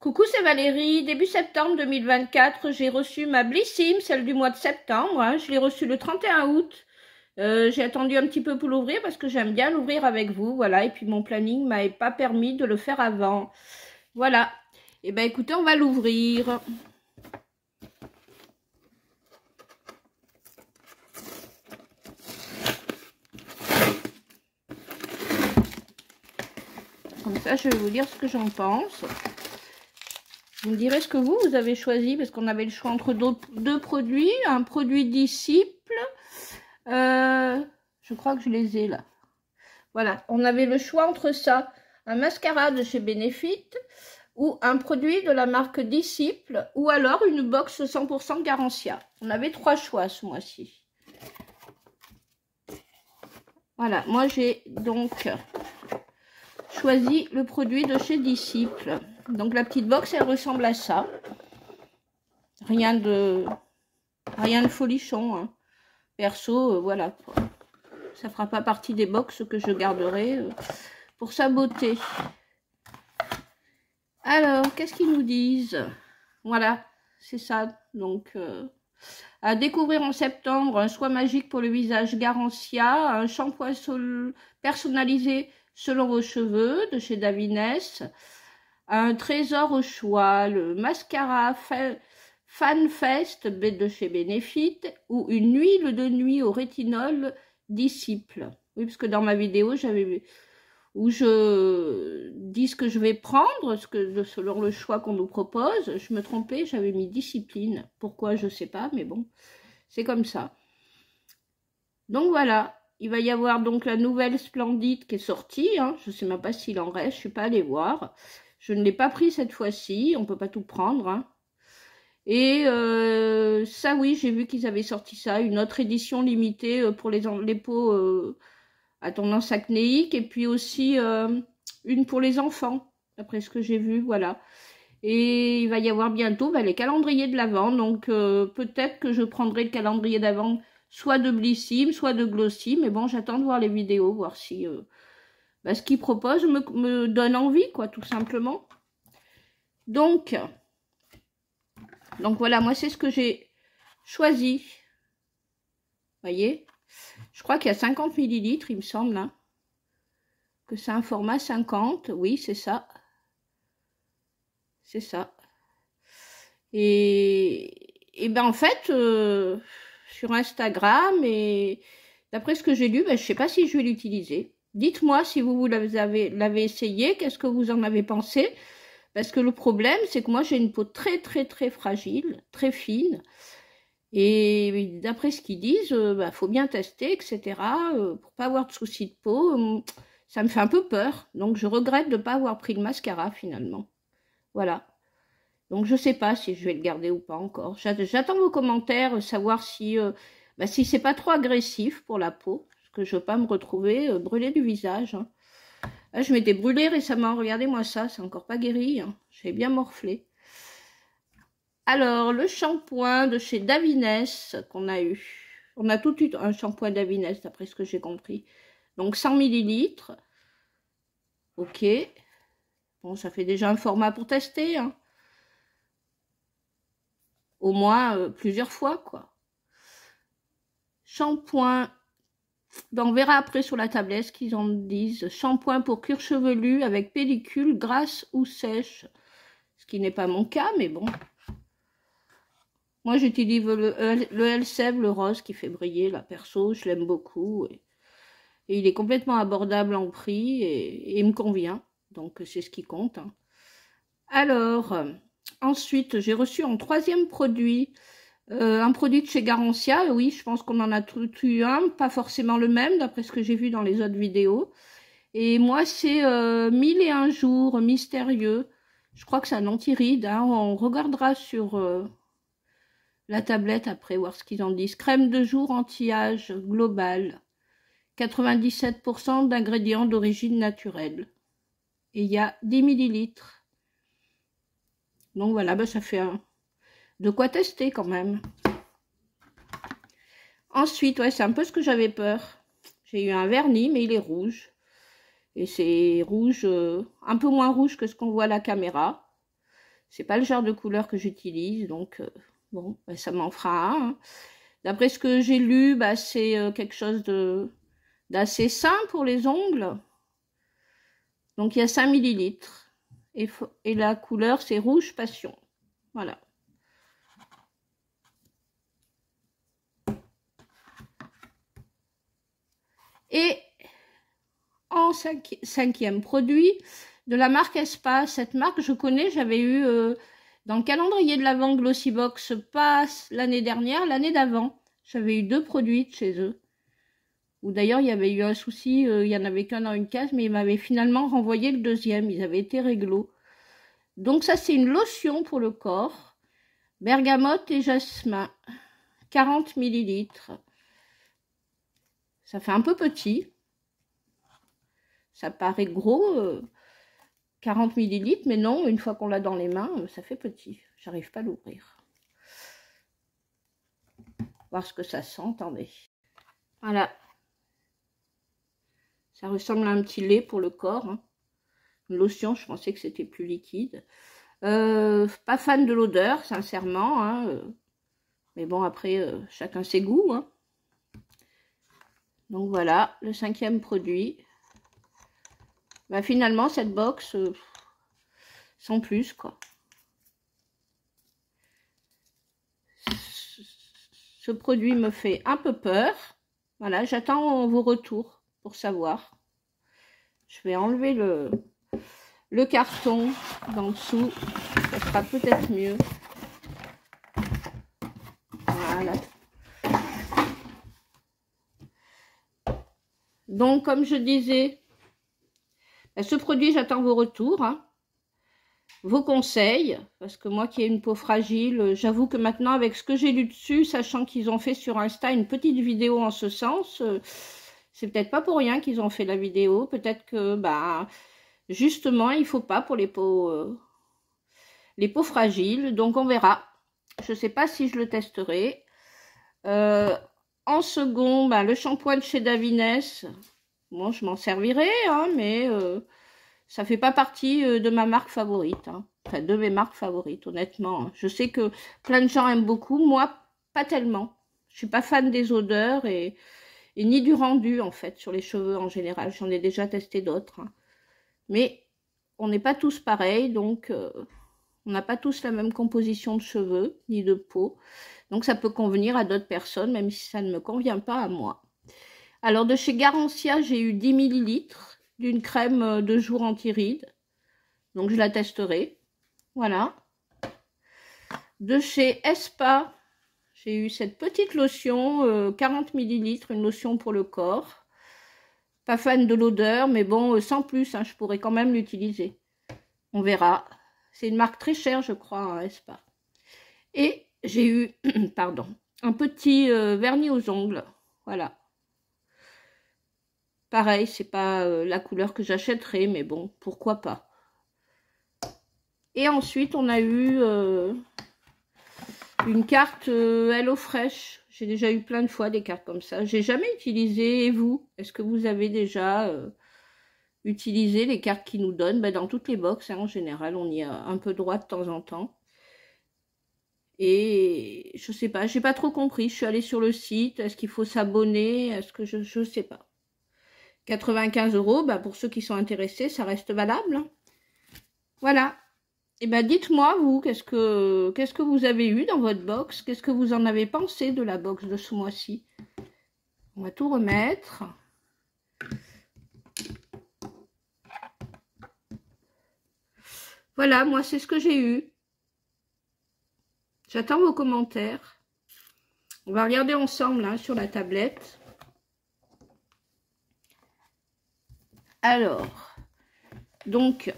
Coucou, c'est Valérie. Début septembre 2024, j'ai reçu ma Blissim, celle du mois de septembre. Hein. Je l'ai reçue le 31 août. J'ai attendu un petit peu pour l'ouvrir parce que j'aime bien l'ouvrir avec vous. Voilà. Et puis mon planning m'avait pas permis de le faire avant. Voilà. Et ben écoutez, on va l'ouvrir. Comme ça, je vais vous dire ce que j'en pense. Vous me direz ce que vous avez choisi, parce qu'on avait le choix entre deux produits. Un produit Disciple. Je crois que je les ai là. Voilà, on avait le choix entre ça. Un mascara de chez Benefit ou un produit de la marque Disciple ou alors une box 100% Garancia. On avait trois choix ce mois-ci. Voilà, moi j'ai donc choisi le produit de chez Disciple. Donc la petite box, elle ressemble à ça. Rien de folichon. Hein. Perso, voilà quoi. Ça fera pas partie des box que je garderai pour sa beauté. Alors, qu'est-ce qu'ils nous disent? Voilà, c'est ça. Donc, à découvrir en septembre, un soin magique pour le visage Garancia, un shampoing personnalisé selon vos cheveux de chez Davines, un trésor au choix, le mascara FanFest de chez Benefit ou une huile de nuit au rétinol Disciple. Oui, parce que dans ma vidéo, j'avais vu où je dis ce que je vais prendre, selon le choix qu'on nous propose. Je me trompais, j'avais mis discipline. Pourquoi, je ne sais pas, mais bon, c'est comme ça. Donc voilà, il va y avoir donc la nouvelle Splendide qui est sortie. Hein. Je ne sais même pas s'il en reste, je ne suis pas allée voir. Je ne l'ai pas pris cette fois-ci, on ne peut pas tout prendre. Hein. Et ça, oui, j'ai vu qu'ils avaient sorti ça, une autre édition limitée pour les peaux à tendance acnéique, et puis aussi une pour les enfants, d'après ce que j'ai vu, voilà. Et il va y avoir bientôt les calendriers de l'Avent, donc peut-être que je prendrai le calendrier d'Avent soit de Blissim, soit de Glossy, mais bon, j'attends de voir les vidéos, voir si ce qu'ils proposent me donne envie, quoi, tout simplement. Donc voilà, moi c'est ce que j'ai choisi. Voyez, je crois qu'il y a 50 millilitres, il me semble, hein, que c'est un format 50. Oui, c'est ça. C'est ça. Et ben en fait, sur Instagram, et d'après ce que j'ai lu, je ne sais pas si je vais l'utiliser. Dites-moi si vous l'avez essayé, qu'est-ce que vous en avez pensé? Parce que le problème, c'est que moi, j'ai une peau très, très, très fragile, très fine. Et d'après ce qu'ils disent, faut bien tester, etc. Pour pas avoir de soucis de peau. Ça me fait un peu peur. Donc, je regrette de ne pas avoir pris le mascara, finalement. Voilà. Donc, je ne sais pas si je vais le garder ou pas encore. J'attends vos commentaires, savoir si c'est pas trop agressif pour la peau. Parce que je ne veux pas me retrouver brûlée du visage. Hein. Là, je m'étais brûlée récemment. Regardez-moi ça, c'est encore pas guéri. Hein. J'ai bien morflé. Alors, le shampoing de chez Davines qu'on a eu. On a tout eu un shampoing Davines, d'après ce que j'ai compris. Donc, 100 millilitres. Ok. Bon, ça fait déjà un format pour tester. Hein. Au moins plusieurs fois, quoi. Shampoing. Ben, on verra après sur la tablette ce qu'ils en disent. Shampoing pour cuir chevelu avec pellicule grasse ou sèche. Ce qui n'est pas mon cas, mais bon. Moi, j'utilise le Elseve, le rose qui fait briller, là, perso. Je l'aime beaucoup. Et il est complètement abordable en prix et il me convient. Donc, c'est ce qui compte. Hein. Alors, ensuite, j'ai reçu en troisième produit un produit de chez Garancia. Oui, je pense qu'on en a tout eu un. Pas forcément le même, d'après ce que j'ai vu dans les autres vidéos. Et moi, c'est 1001 jours mystérieux. Je crois que c'est un anti-ride. Hein. On regardera sur la tablette après, voir ce qu'ils en disent. Crème de jour anti-âge global. 97% d'ingrédients d'origine naturelle. Et il y a 10 millilitres. Donc voilà, ça fait de quoi tester quand même. Ensuite, ouais, c'est un peu ce que j'avais peur. J'ai eu un vernis, mais il est rouge. Et c'est rouge, un peu moins rouge que ce qu'on voit à la caméra. C'est pas le genre de couleur que j'utilise, donc bon, bah, ça m'en fera un. Hein. D'après ce que j'ai lu, bah, c'est quelque chose d'assez sain pour les ongles. Donc il y a 5 millilitres. Et la couleur, c'est rouge passion. Voilà. Et en cinquième produit de la marque Espa. Cette marque, je connais, j'avais eu dans le calendrier de l'Avent Glossybox, pas l'année dernière, l'année d'avant. J'avais eu 2 produits de chez eux. Ou d'ailleurs, il y avait eu un souci, il n'y en avait qu'un dans une case, mais ils m'avaient finalement renvoyé le deuxième. Ils avaient été réglo. Donc ça, c'est une lotion pour le corps. Bergamote et jasmin. 40 millilitres. Ça fait un peu petit. Ça paraît gros, 40 millilitres, mais non, une fois qu'on l'a dans les mains, ça fait petit. J'arrive pas à l'ouvrir. Voir ce que ça sent, attendez. Voilà. Ça ressemble à un petit lait pour le corps. Hein. Une lotion, je pensais que c'était plus liquide. Pas fan de l'odeur, sincèrement. Hein, mais bon, après, chacun ses goûts. Hein. Donc voilà, le 5e produit. Bah, finalement, cette box, sans plus, quoi. Ce produit me fait un peu peur. Voilà, j'attends vos retours pour savoir. Je vais enlever le carton d'en dessous. Ça sera peut-être mieux. Voilà. Donc, comme je disais, ce produit, j'attends vos retours, hein, vos conseils, parce que moi qui ai une peau fragile, j'avoue que maintenant, avec ce que j'ai lu dessus, sachant qu'ils ont fait sur Insta une petite vidéo en ce sens, c'est peut-être pas pour rien qu'ils ont fait la vidéo, peut-être que, bah, justement, il faut pas pour les peaux fragiles, donc on verra. Je sais pas si je le testerai. En second, bah, le shampoing de chez Davines. Bon, je m'en servirai, hein, mais ça fait pas partie de ma marque favorite. Hein. Enfin, de mes marques favorites, honnêtement. Hein. Je sais que plein de gens aiment beaucoup. Moi, pas tellement. Je suis pas fan des odeurs et ni du rendu, en fait, sur les cheveux en général. J'en ai déjà testé d'autres. Hein. Mais on n'est pas tous pareils, donc on n'a pas tous la même composition de cheveux, ni de peau. Donc, ça peut convenir à d'autres personnes, même si ça ne me convient pas à moi. Alors, de chez Garancia, j'ai eu 10 millilitres d'une crème de jour anti-rides. Donc, je la testerai. Voilà. De chez Espa, j'ai eu cette petite lotion, 40 millilitres, une lotion pour le corps. Pas fan de l'odeur, mais bon, sans plus, hein, je pourrais quand même l'utiliser. On verra. C'est une marque très chère, je crois, hein, Espa. Et j'ai eu, pardon, un petit vernis aux ongles. Voilà. Pareil, c'est pas la couleur que j'achèterais, mais bon, pourquoi pas. Et ensuite, on a eu une carte HelloFresh. J'ai déjà eu plein de fois des cartes comme ça. J'ai jamais utilisé, et vous? Est-ce que vous avez déjà utilisé les cartes qu'ils nous donnent? Dans toutes les box, hein, en général, on y a un peu droit de temps en temps. Et je sais pas, j'ai pas trop compris. Je suis allée sur le site. Est-ce qu'il faut s'abonner? Est-ce que je sais pas. 95 €, bah pour ceux qui sont intéressés, ça reste valable. Hein. Voilà. Et ben dites-moi, vous, qu'est-ce que vous avez eu dans votre box? Qu'est-ce que vous en avez pensé de la box de ce mois-ci? On va tout remettre. Voilà, moi, c'est ce que j'ai eu. J'attends vos commentaires. On va regarder ensemble hein, sur la tablette. Alors, donc,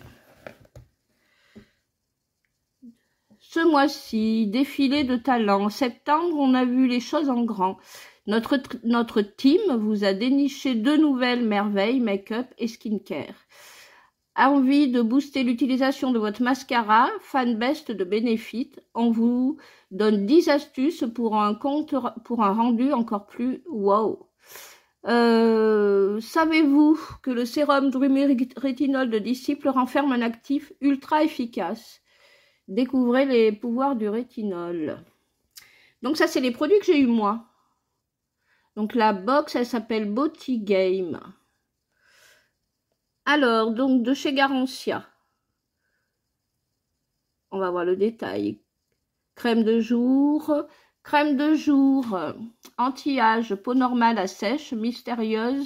ce mois-ci, défilé de talent. En septembre, on a vu les choses en grand. Notre team vous a déniché 2 nouvelles merveilles, make-up et skincare. A envie de booster l'utilisation de votre mascara, Fan Best de Benefit, on vous donne 10 astuces pour un rendu encore plus wow. Savez-vous que le sérum Dreamy Rétinol de Disciple renferme un actif ultra efficace? Découvrez les pouvoirs du rétinol. Donc ça, c'est les produits que j'ai eu moi. Donc la box, elle s'appelle Body Game. Alors, donc de chez Garancia. On va voir le détail. Crème de jour, anti-âge, peau normale à sèche, mystérieux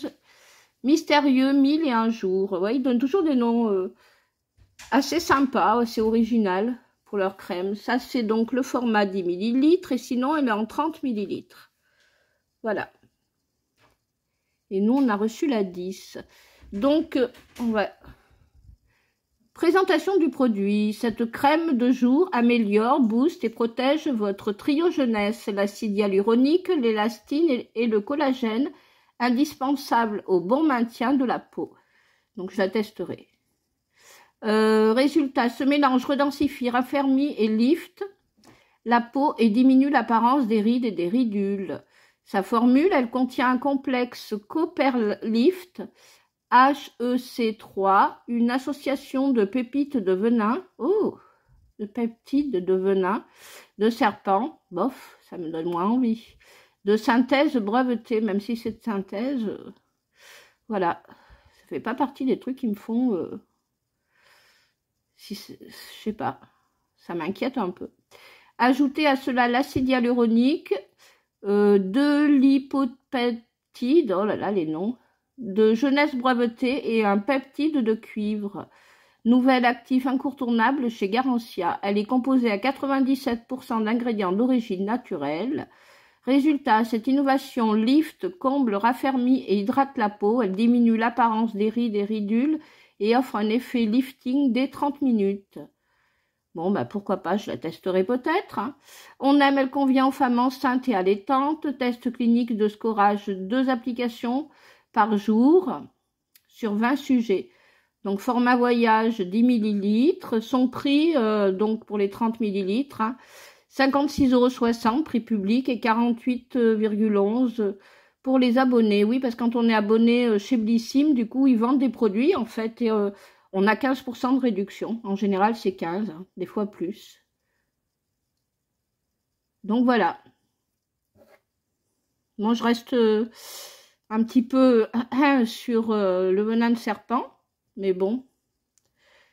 1001 jours. Ouais, ils donnent toujours des noms assez sympas, assez original pour leur crème. Ça, c'est donc le format 10 ml et sinon, elle est en 30 ml. Voilà. Et nous, on a reçu la 10. Donc, on va... Présentation du produit. Cette crème de jour améliore, booste et protège votre trio jeunesse. L'acide hyaluronique, l'élastine et le collagène, indispensables au bon maintien de la peau. Donc, je la testerai. Résultat, ce mélange redensifie, raffermit et lift la peau et diminue l'apparence des rides et des ridules. Sa formule, elle contient un complexe Copperlift HEC3, une association de pépites de venin, de peptides de venin, de serpent, bof, ça me donne moins envie, de synthèse brevetée, même si cette synthèse, voilà, ça fait pas partie des trucs qui me font, je sais pas, ça m'inquiète un peu. Ajoutez à cela l'acide hyaluronique, de l'hypopeptide, oh là là les noms, de jeunesse brevetée et un peptide de cuivre. Nouvel actif incontournable chez Garancia. Elle est composée à 97% d'ingrédients d'origine naturelle. Résultat, cette innovation lift, comble, raffermit et hydrate la peau. Elle diminue l'apparence des rides et ridules et offre un effet lifting dès 30 minutes. Bon, bah pourquoi pas, je la testerai peut-être. Hein. On aime, elle convient aux femmes enceintes et allaitantes. Test clinique de scorage, 2 applications par jour sur 20 sujets. Donc, format voyage, 10 ml. Son prix, donc pour les 30 ml, hein, 56,60 € prix public et 48,11 € pour les abonnés. Oui, parce que quand on est abonné chez Blissim, du coup, ils vendent des produits, en fait, et on a 15% de réduction. En général, c'est 15, hein, des fois plus. Donc, voilà. Moi, je reste un petit peu sur le venin de serpent. Mais bon,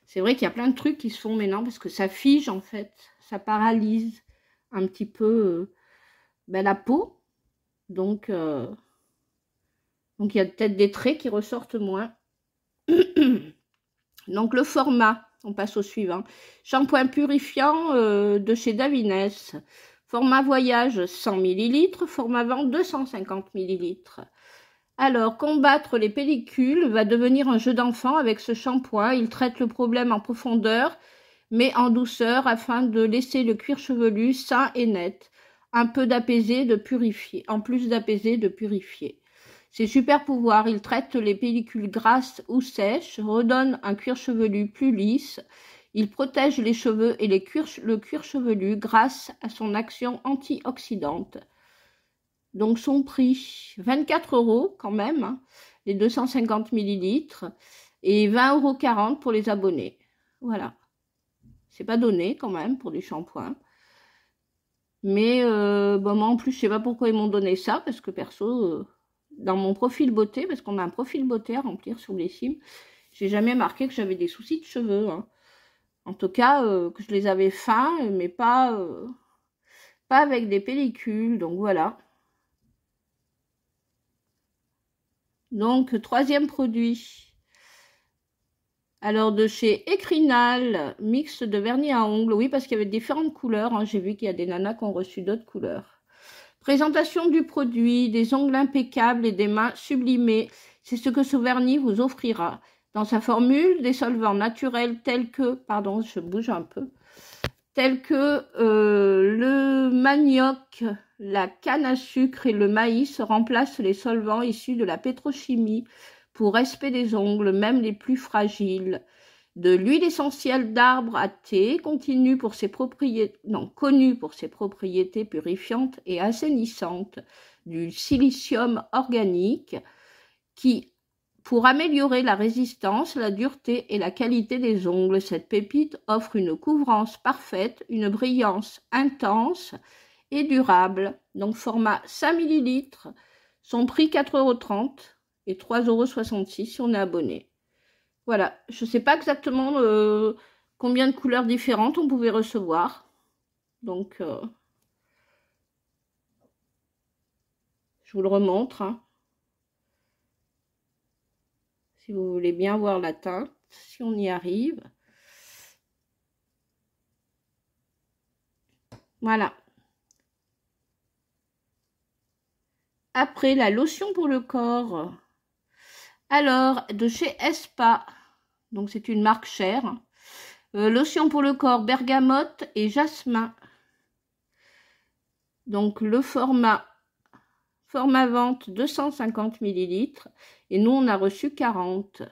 c'est vrai qu'il y a plein de trucs qui se font maintenant parce que ça fige, en fait. Ça paralyse un petit peu la peau. Donc, il y a peut-être des traits qui ressortent moins. Donc, le format, on passe au suivant. Shampoing purifiant de chez Davines. Format voyage 100 ml, format vente 250 ml. Alors, combattre les pellicules va devenir un jeu d'enfant avec ce shampoing. Il traite le problème en profondeur, mais en douceur, afin de laisser le cuir chevelu sain et net. Un peu d'apaisé, de purifier. En plus d'apaiser, de purifier. Ses super pouvoirs, il traite les pellicules grasses ou sèches, redonne un cuir chevelu plus lisse. Il protège les cheveux et le cuir chevelu grâce à son action antioxydante. Donc son prix, 24 € quand même, hein, les 250 ml, et 20,40 € pour les abonnés. Voilà. C'est pas donné quand même pour du shampoing. Mais moi en plus, je sais pas pourquoi ils m'ont donné ça, parce que perso, dans mon profil beauté, parce qu'on a un profil beauté à remplir sur Blissim, j'ai jamais marqué que j'avais des soucis de cheveux. Hein. En tout cas, que je les avais fins, mais pas avec des pellicules, donc voilà. Donc, troisième produit. Alors, de chez Ecrinal, mix de vernis à ongles. Oui, parce qu'il y avait différentes couleurs. Hein. J'ai vu qu'il y a des nanas qui ont reçu d'autres couleurs. Présentation du produit, des ongles impeccables et des mains sublimées. C'est ce que ce vernis vous offrira. Dans sa formule, des solvants naturels tels que, pardon, je bouge un peu, tels que le manioc, la canne à sucre et le maïs remplacent les solvants issus de la pétrochimie pour respect des ongles, même les plus fragiles. De l'huile essentielle d'arbre à thé, connue pour ses propriétés purifiantes et assainissantes, du silicium organique qui Pour améliorer la résistance, la dureté et la qualité des ongles, cette pépite offre une couvrance parfaite, une brillance intense et durable. Donc format 5 ml, son prix 4,30 € et 3,66 € si on est abonné. Voilà, je ne sais pas exactement combien de couleurs différentes on pouvait recevoir. Donc, je vous le remontre. Hein. Si vous voulez bien voir la teinte, si on y arrive. Voilà. Après, la lotion pour le corps. Alors, de chez Espa, donc c'est une marque chère. Lotion pour le corps, bergamote et jasmin. Donc, le format vente 250 ml. Et nous, on a reçu 40.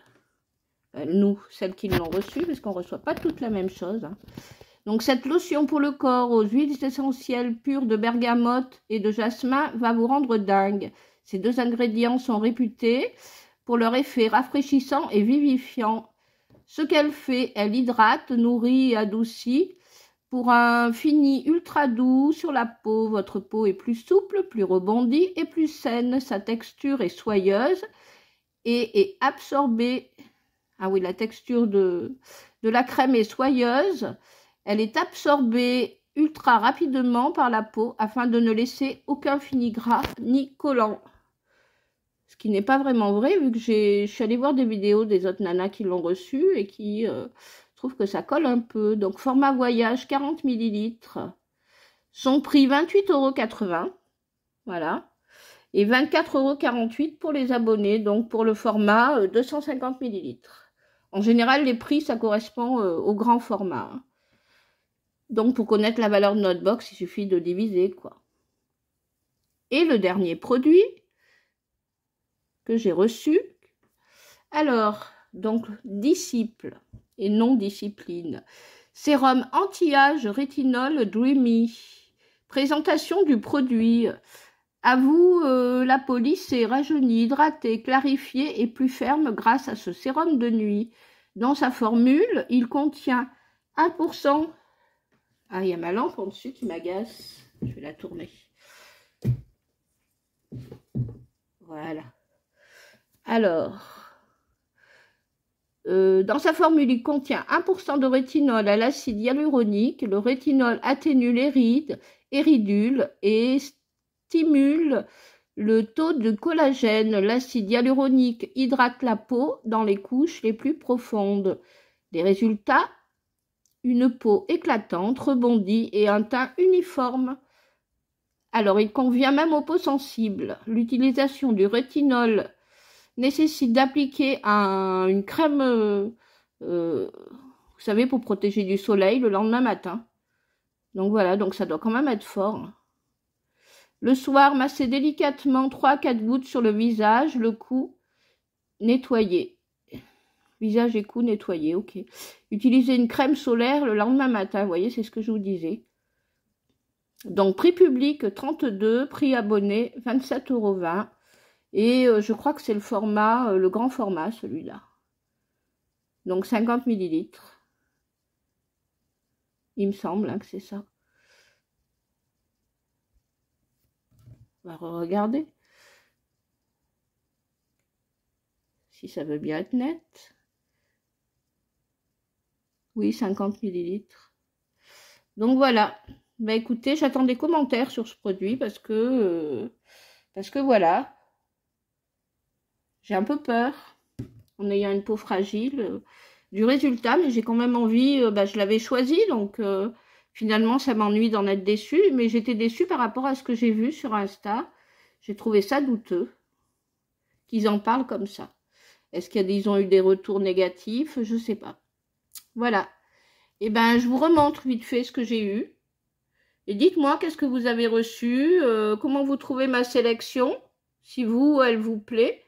Nous, celles qui l'ont reçu, parce qu'on ne reçoit pas toutes la même chose. Hein. Donc, cette lotion pour le corps aux huiles essentielles pures de bergamote et de jasmin va vous rendre dingue. Ces deux ingrédients sont réputés pour leur effet rafraîchissant et vivifiant. Ce qu'elle fait, elle hydrate, nourrit et adoucit. Pour un fini ultra doux sur la peau, votre peau est plus souple, plus rebondie et plus saine. Sa texture est soyeuse et est absorbée. Ah oui, la texture de la crème est soyeuse. Elle est absorbée ultra rapidement par la peau afin de ne laisser aucun fini gras ni collant. Ce qui n'est pas vraiment vrai vu que je suis allée voir des vidéos des autres nanas qui l'ont reçu et qui trouvent que ça colle un peu. Donc format voyage 40 ml. Son prix 28,80 €. Voilà. Et 24,48 € pour les abonnés. Donc pour le format 250 ml. En général, les prix, ça correspond au grand format. Hein. Donc, pour connaître la valeur de notre box, il suffit de diviser, quoi. Et le dernier produit que j'ai reçu. Alors, donc, disciple et non discipline. Sérum anti-âge rétinol Dreamy. Présentation du produit. À vous, la peau lissée, rajeunie, hydratée, clarifiée et plus ferme grâce à ce sérum de nuit. Dans sa formule, il contient 1%. Ah, il y a ma lampe en dessus qui m'agace. Je vais la tourner. Voilà. Alors, dans sa formule, il contient 1% de rétinol à l'acide hyaluronique. Le rétinol atténue les rides et ridules et stimule le taux de collagène. L'acide hyaluronique hydrate la peau dans les couches les plus profondes. Les résultats, une peau éclatante, rebondie et un teint uniforme. Alors, il convient même aux peaux sensibles. L'utilisation du rétinol nécessite d'appliquer une crème, vous savez, pour protéger du soleil le lendemain matin. Donc voilà, donc ça doit quand même être fort. Le soir, masser délicatement 3 à 4 gouttes sur le visage, le cou nettoyé. Visage et cou nettoyé, ok. Utilisez une crème solaire le lendemain matin, vous voyez, c'est ce que je vous disais. Donc, prix public 32, prix abonné 27,20 €. Et je crois que c'est le format, le grand format, celui-là. Donc, 50 ml. Il me semble hein, que c'est ça. On va regarder. Si ça veut bien être net. Oui, 50 ml. Donc voilà. Bah écoutez, j'attends des commentaires sur ce produit parce que voilà. J'ai un peu peur, en ayant une peau fragile, du résultat, mais j'ai quand même envie, je l'avais choisi, donc finalement ça m'ennuie d'en être déçue, mais j'étais déçue par rapport à ce que j'ai vu sur Insta. J'ai trouvé ça douteux qu'ils en parlent comme ça. Est-ce qu'ils ont eu des retours négatifs? Je sais pas. Voilà. Et ben, je vous remontre vite fait ce que j'ai eu. Et dites-moi qu'est-ce que vous avez reçu, comment vous trouvez ma sélection, si elle vous plaît.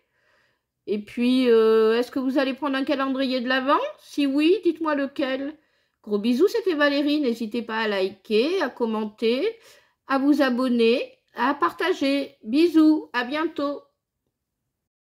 Et puis, est-ce que vous allez prendre un calendrier de l'Avent? Si oui, dites-moi lequel. Gros bisous, c'était Valérie. N'hésitez pas à liker, à commenter, à vous abonner, à partager. Bisous, à bientôt.